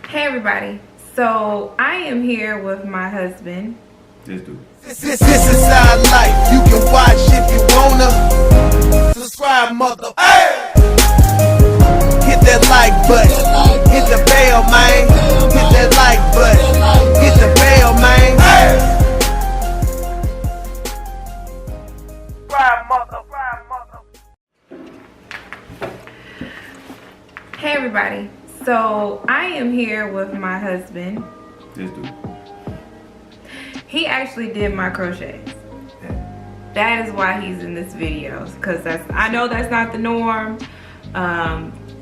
Hey everybody, so I am here with my husband. This dude. This is our life. You can watch if you wanna. Subscribe, mother. Hey! Hit that like button. Hit the bell, man. Hit that like button. Hit the bell, man. Hey! Subscribe, mother. Hey everybody, so I am here with my husband. This dude. He actually did my crochets. That is why he's in this video, because I know that's not the norm.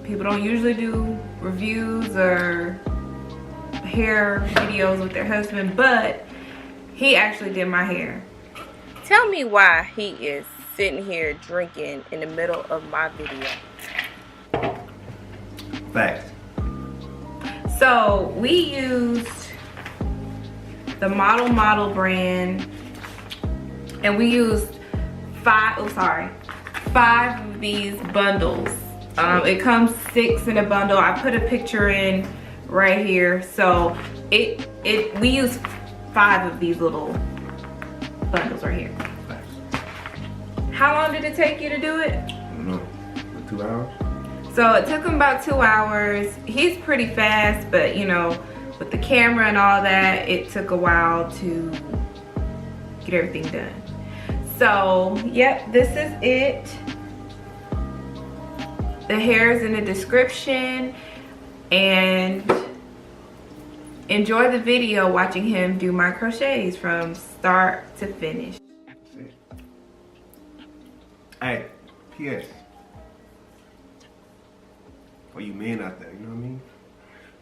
People don't usually do reviews or hair videos with their husband, but he actually did my hair. Tell me why he is sitting here drinking in the middle of my video. Facts. So we used the Model brand, and we used five of these bundles. It comes 6 in a bundle. I put a picture in right here. So we used 5 of these little bundles right here. Facts. How long did it take you to do it? I don't know. 2 hours? So it took him about 2 hours. He's pretty fast, but you know, with the camera and all that, it took a while to get everything done. So, yep, this is it. The hair is in the description, and enjoy the video watching him do my crochets from start to finish. Hey, P.S. For you men out there, you know what I mean?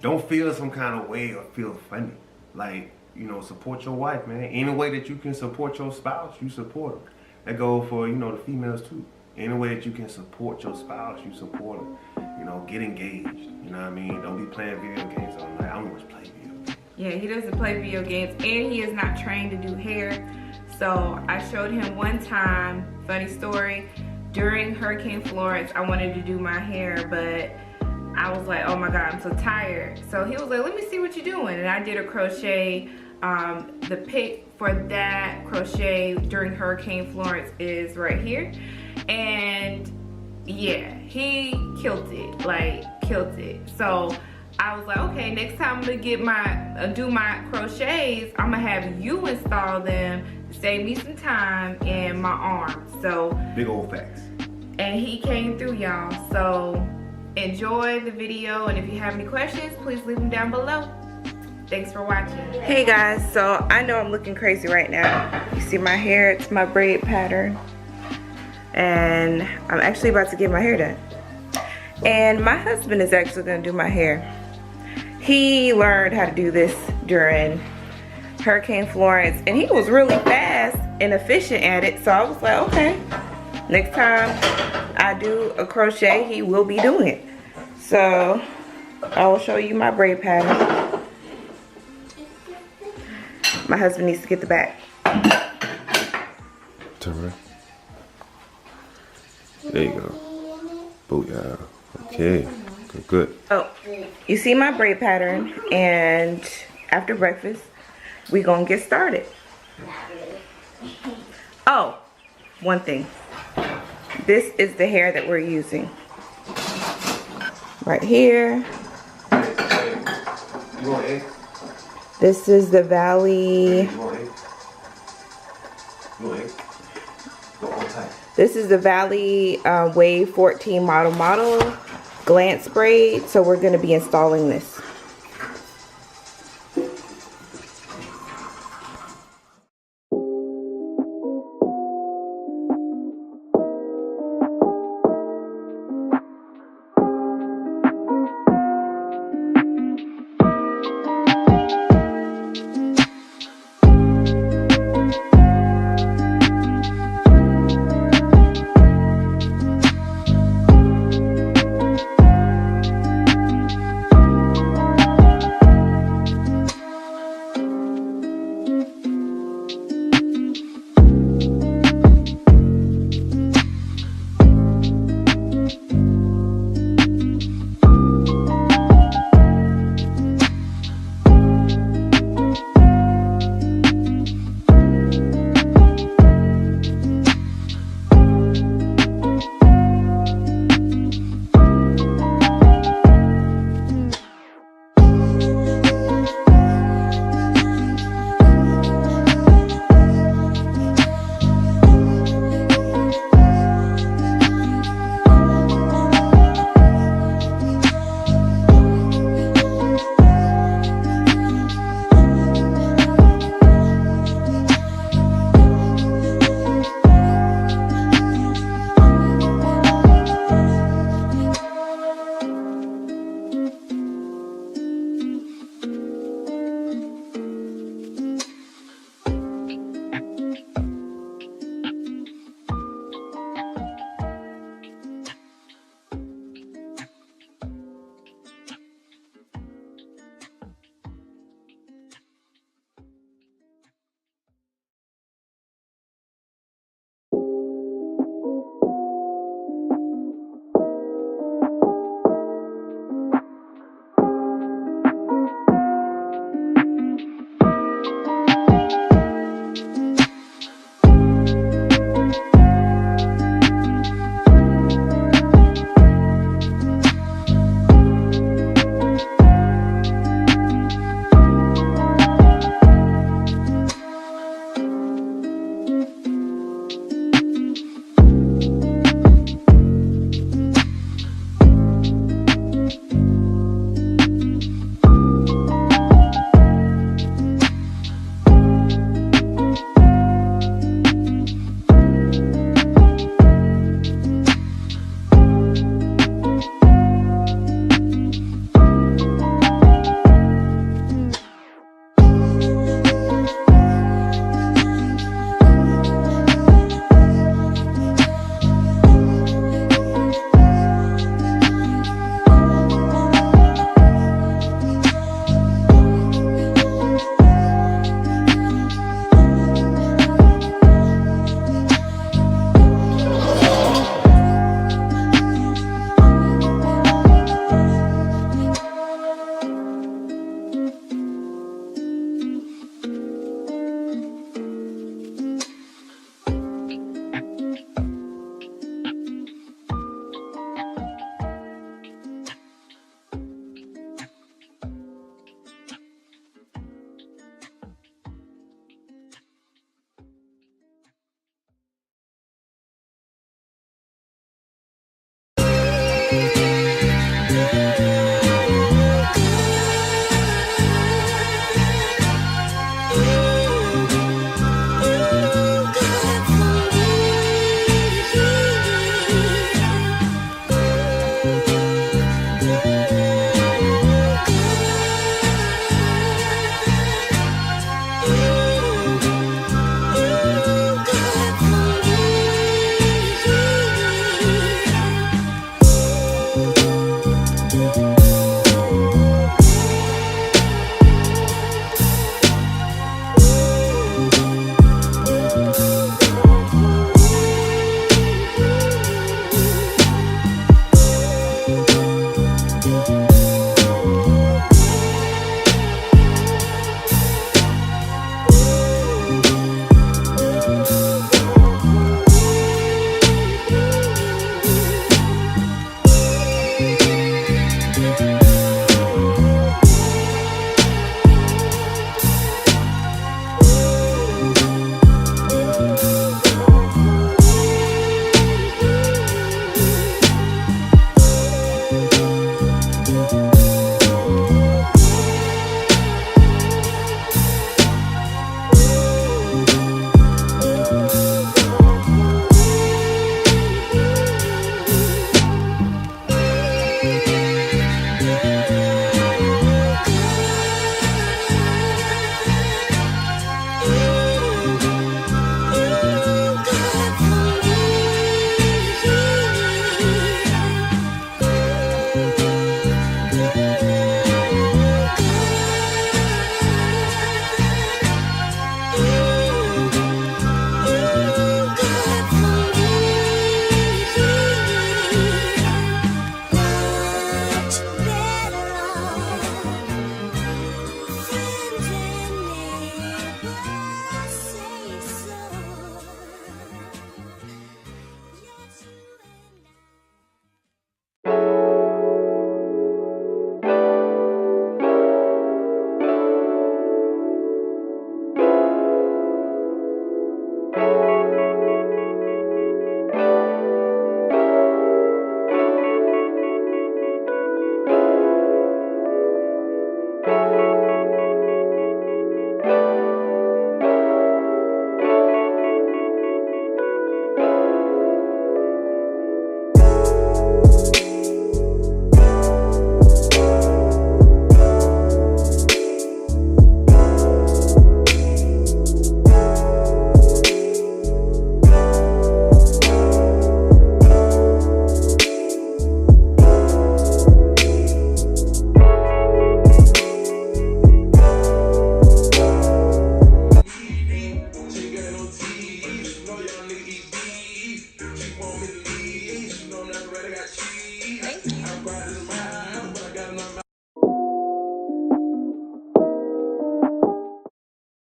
Don't feel some kind of way or feel funny. Like, you know, support your wife, man. Any way that you can support your spouse, you support her. That goes for, you know, the females too. Any way that you can support your spouse, you support her. You know, get engaged. You know what I mean? Don't be playing video games all night. I don't want to play video games. Yeah, he doesn't play video games, and he is not trained to do hair. So I showed him one time, funny story, during Hurricane Florence, I wanted to do my hair, but I was like, oh my God, I'm so tired. So he was like, let me see what you're doing. And I did a crochet. The pic for that crochet during Hurricane Florence is right here. And yeah, he killed it, like killed it. So I was like, okay, next time I'm gonna get do my crochets, I'm gonna have you install them to save me some time in my arms. So big old facts. And he came through, y'all. So enjoy the video, and if you have any questions, please leave them down below. Thanks for watching. Hey guys, so I know I'm looking crazy right now. You see my hair, it's my braid pattern. And I'm actually about to get my hair done. And my husband is actually gonna do my hair. He learned how to do this during Hurricane Florence, and he was really fast and efficient at it. So I was like, okay, next time I do a crochet, he will be doing it. So I will show you my braid pattern. My husband needs to get the back. Turn right. There you go. Booyah. Okay. Good. Oh, you see my braid pattern, and after breakfast, we gonna get started. Oh, one thing. This is the hair that we're using. Right here. You want egg? This is the Valley. You want egg? You want egg? Go on tight. This is the Valley Wave 14 model glance braid. So we're gonna be installing this.